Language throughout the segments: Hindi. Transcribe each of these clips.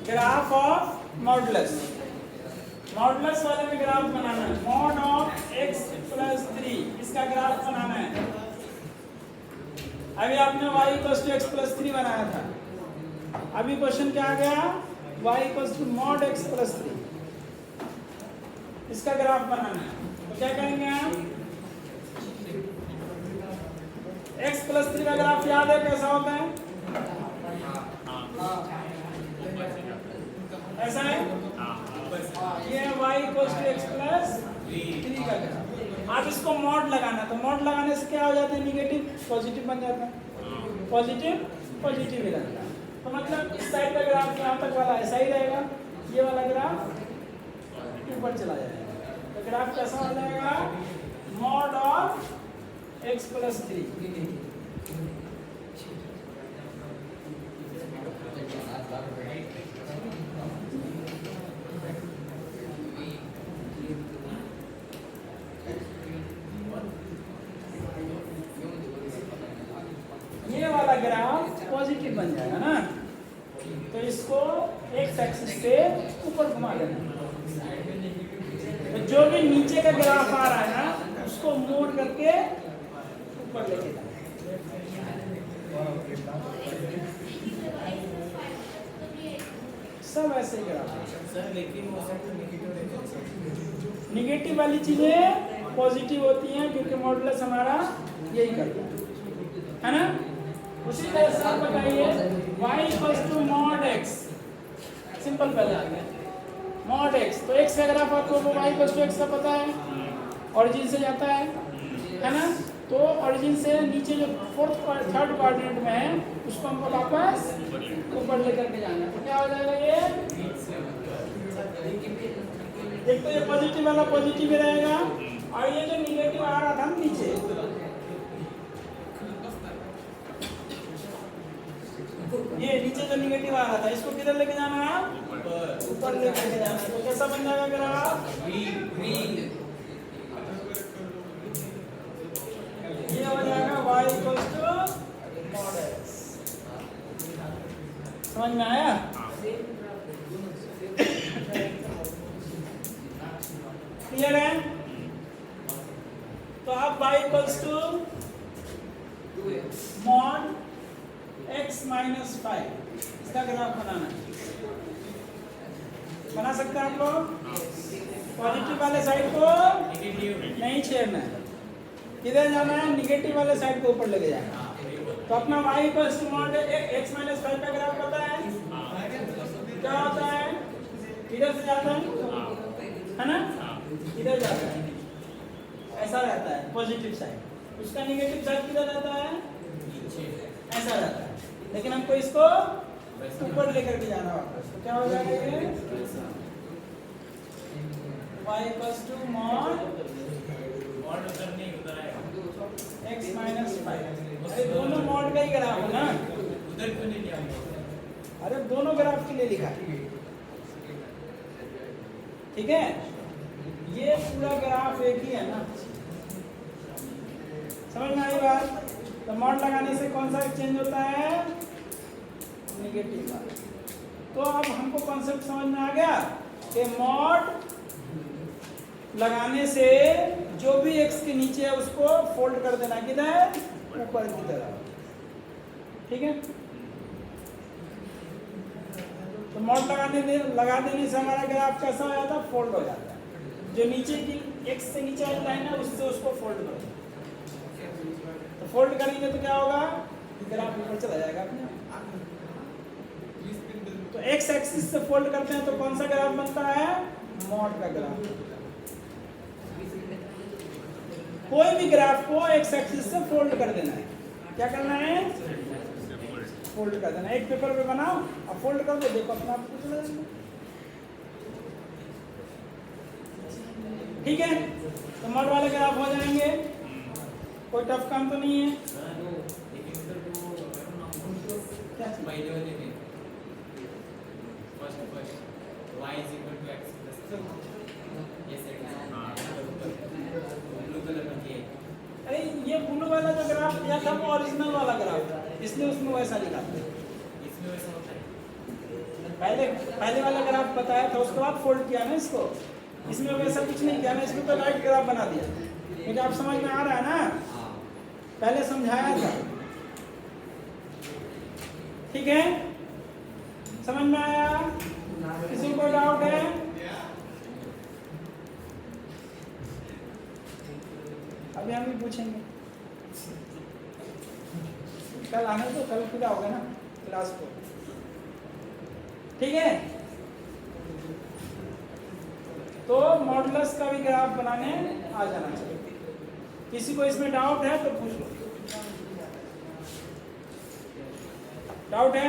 ग्राफ ऑफ मॉडुलस, मॉडुलस वाले में ग्राफ बनाना है। मॉड ऑफ x प्लस 3 इसका ग्राफ बनाना है। अभी आपने y equals to x plus 3 बनाया था। अभी क्वेश्चन क्या आ गया, y equals to mod x plus 3, इसका ग्राफ बनाना है। तो क्या करेंगे हम, x प्लस 3 का ग्राफ याद है कैसा होता है, ऐसा है, ये y equals to x plus 3 का ग्राफ। आप इसको मॉड लगाना, तो मॉड लगाने से क्या हो जाता है, निगेटिव पॉजिटिव बन जाता है, पॉजिटिव पॉजिटिव ही रहता है। तो मतलब इस साइड का ग्राफ यहाँ तक वाला ऐसा ही रहेगा, ये वाला ग्राफ ऊपर चला जाएगा। तो ग्राफ कैसा हो जाएगा, मॉड ऑफ x प्लस 3। ये वाला ग्राफ पॉजिटिव बन जाएगा ना, तो इसको एक्स एक्सिस से ऊपर घुमा देना। तो जो भी नीचे का ग्राफ आ रहा है ना, उसको मोड़ करके ऊपर लेके जाना। सब ऐसे ही ग्राफ सर, लेकिन निगेटिव वाली चीजें पॉजिटिव होती हैं क्योंकि मॉडुलस हमारा यही करता है ना। उसी तरह से आप बताइए y equals to mod x, simple पहले आ गया मॉड x। तो x का ग्राफ आपको y इक्वल्स टू x का पता है, ओरिजिन से जाता है ना। तो ओरिजिन से नीचे जो थर्ड क्वाड्रेंट में है उसको हमको वापस ऊपर लेकर के जाना है। तो क्या हो जाएगा, ये एक तो ये पॉजिटिव वाला पॉजिटिव ही रहेगा, और ये जो निगेटिव आ रहा था नीचे, ये नीचे जो निगेटिव आ रहा था इसको किधर लेके जाना है, ऊपर लेके जाना है। तो कैसा बन जाएगा ग्राफ, ये हो जाएगा y equals to mod x। समझ में आया, क्लियर है। तो अब y equals to mod x minus 5 इसका ग्राफ बनाना है। बना सकते हैं आप लोग, पॉजिटिव वाले साइड को नहीं छेड़ना है, किधर जाना है, निगेटिव वाले साइड को ऊपर लेके जाना है। तो अपना y equals to mod x minus 5 का ग्राफ पता है, क्या होता है, इधर से जाता है ना, इधर जाता है, ऐसा रहता है पॉजिटिव साइड। उसका निगेटिव साइड किधर रहता है, ऐसा रहता है। लेकिन हमको इसको ऊपर लेकर के जाना वापस, तो क्या हो जाएगा, ये y equals to mod x minus 5। अरे दोनों मॉड का ही ग्राफ है ना, उधर क्यों नहीं लिया, अरे दोनों ग्राफ के लिए लिखा है, ठीक है। ये पूरा ग्राफ एक ही है ना, समझ में आई बात। तो मॉड लगाने से कौन सा चेंज होता है, निगेटिव वाला। तो अब हमको कॉन्सेप्ट समझ में आ गया कि मॉड लगाने से जो भी x के नीचे है उसको फोल्ड कर देना, किधर, ऊपर की तरफ, ठीक है। तो मॉड लगा देने से हमारा ग्राफ कैसा हो जाता है, फोल्ड हो जाता है। जो नीचे की x से नीचे वाली लाइन है उससे उसको फोल्ड करो, तो फोल्ड करेंगे तो क्या होगा, ग्राफ ऊपर चला जाएगा अपने। तो x एक्सिस से फोल्ड करते हैं तो कौन सा ग्राफ बनता है, मॉड का ग्राफ। कोई भी ग्राफ को x एक्सिस से फोल्ड कर देना है, क्या करना है, फोल्ड कर देना। एक पेपर पे बनाओ और फोल्ड कर दो, देखो अपना आप चला जाएगा, ठीक है। तो मॉड वाले ग्राफ हो जाएंगे, कोई टफ काम तो नहीं है। अरे ये ब्लू वाला जो ग्राफ दिया था वो ओरिजिनल वाला ग्राफ था, इसलिए उसमें वैसा लिखा था। इसमें वैसा होता है पहले वाला ग्राफ बताया था, उसके बाद फोल्ड किया ना इसको। इसमें वैसा कुछ नहीं किया ना, इसमें तो लाइट ग्राफ बना दिया। मुझे आप समझ में आ रहा है ना, पहले समझाया था। ठीक है, समझ में आया? किसी को डाउट है? अभी हम भी पूछेंगे। कल आने तो, कल खुला होगा ना क्लास को। ठीक है, तो मॉडुलस का भी ग्राफ बनाने आ जाना चाहिए। किसी को इसमें डाउट है तो पूछ लो। डाउट है?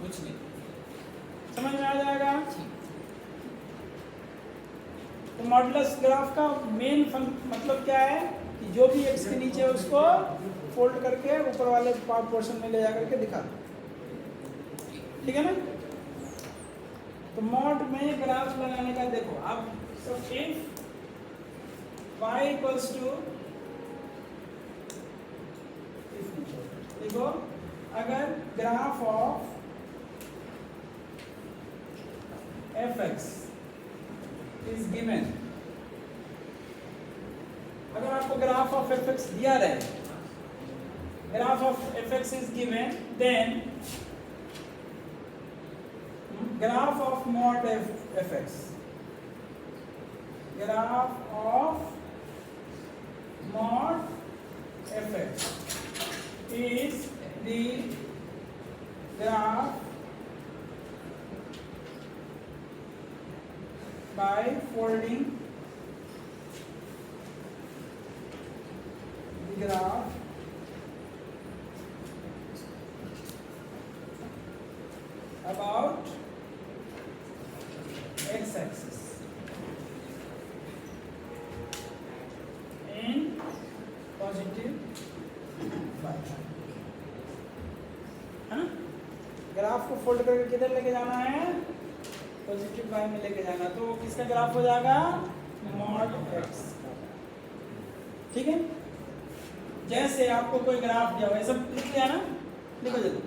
कुछ नहीं, समझ में आ जाएगा। तो मॉडुलस ग्राफ का मेन मतलब क्या है कि जो भी x के नीचे है उसको फोल्ड करके ऊपर वाले पोर्शन में ले जा करके दिखा दो। ठीक है ना? तो मॉड में ग्राफ लगाने का देखो अब, सब इफ y इक्वल्स टू, देखो अगर graph of fx is given, अगर आपको ग्राफ ऑफ fx दिया रहे, graph of fx is given, then graph of mod fx, graph of mod fx is the graph by folding the graph about x-axis in positive y, है ना? ग्राफ को फोल्ड करके किधर लेके जाना है? पॉजिटिव y में लेके जाना। तो किसका ग्राफ हो जाएगा? Mod x। ठीक है, जैसे आपको कोई ग्राफ दिया हुआ है, सब लिख लिया ना? लिखो जल्दी।